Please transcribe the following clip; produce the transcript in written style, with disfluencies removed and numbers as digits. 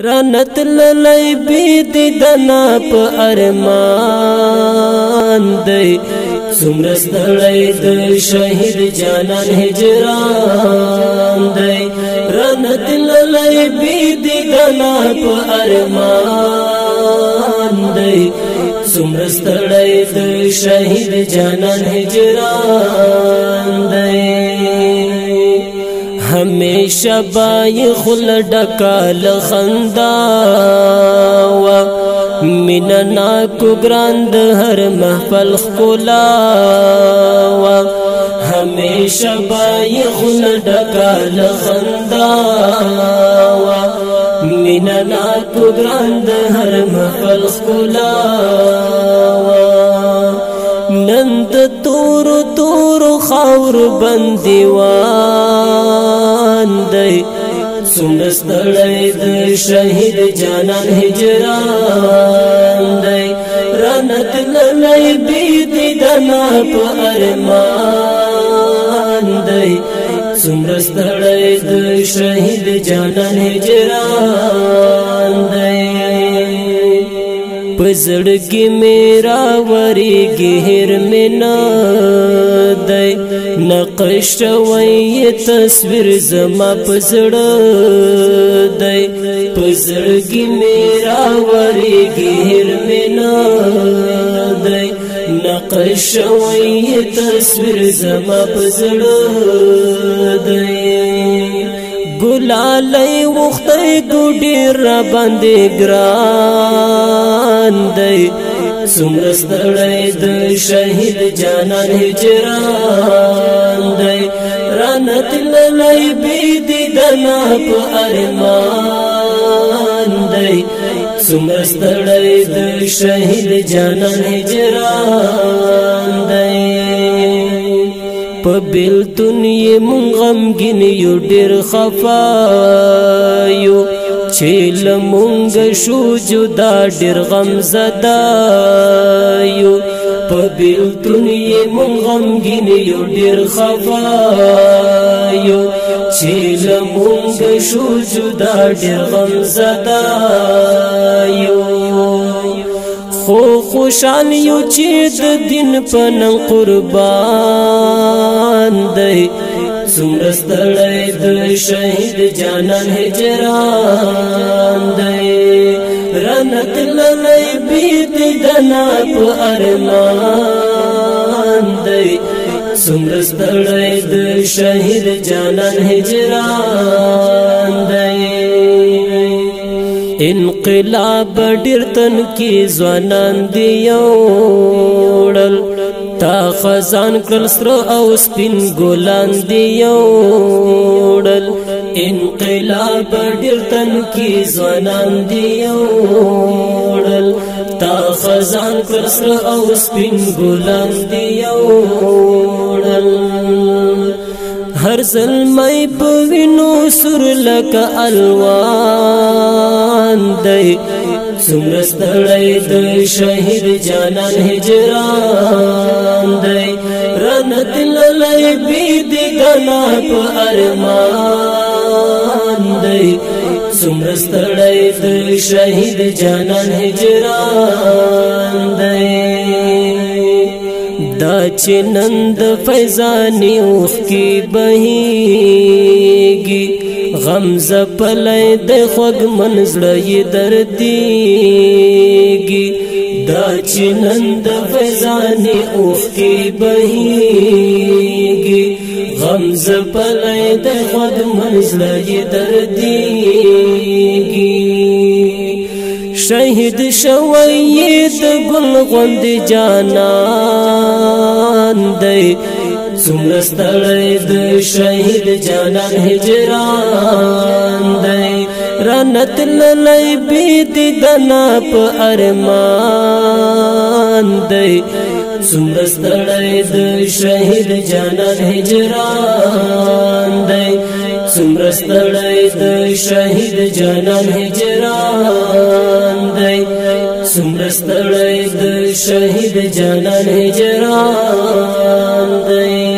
رانت للی بید دنا پا ارمان دی سمرس دلی د شهید جانان هجران دی رانت للی بید دنا پا ارمان دی سمرس دلی د شهید جانان هجران دی ہمیشہ بائی خل ڈکال خنداو مننا کو گراند ہر محفل خلاو ہمیشہ بائی خل ڈکال خنداو مننا کو گراند ہر محفل خلاو نند تور تور خاور بندیوان دی سمرس دلی د شهید جانان هجران دی رانت للی بیدی دنا پا ارمان دی سمرس دلی د شهید جانان هجران دی پزړګي میرا وریږي هر منا دی نقش وای تصویر زما پزړه دی پزړګي میرا وریږي هر منا دی نقش وای تصویر زما پزړه دی گلالی وختی گوڑی را بندی گران دی سمرس دلی د شهید جانان هجران دی رانت للی بیدی دنا پا ارمان دی سمرس دلی د شهید جانان هجران دی پا بیلتون یہ منغمگین یو دیر خفایو چیل منگ شو جدا دیر غم زدایو پا بیلتون یہ منغمگین یو دیر خفایو چیل منگ شو جدا دیر غم زدایو خو خوشحال یو چې د دین په نن قربان دی سمرس دلی د شهید جانان هجران دی رانت للی بید دنا په ارمان دی سمرس دلی د شهید جانان هجران دی انقلاب ډیر تن کی ځوانان دی یوړل تا خزان کړل سر او سپین ګلان دی یوړل انقلاب ډیر تن کی ځوانان دی یوړل تا خزان کړل سر او سپین ګلان دی یوړل ہر ظلمائی بوینو سر لکا الوان دی سمرس دلی د شهید جانان هجران دی رانت للی بیدی دنا پا ارمان دی سمرس دلی د شهید جانان هجران دی دا چنند فیضانی اوخ کی بہیگی غمز پلی دی خوگ منزڑی دردیگی دا چنند فیضانی اوخ کی بہیگی غمز پلی دی خوگ منزڑی دردیگی شهید شوید گل غند جانان دی سمرس دلی د شهید جانان هجران دی رانت للی بیدی دنا پا ارمان دی سمرس دلی د شهید جانان هجران دی سمرس دلی د شهید جانان هجران دی سمرس دلی د شهید جانان هجران دی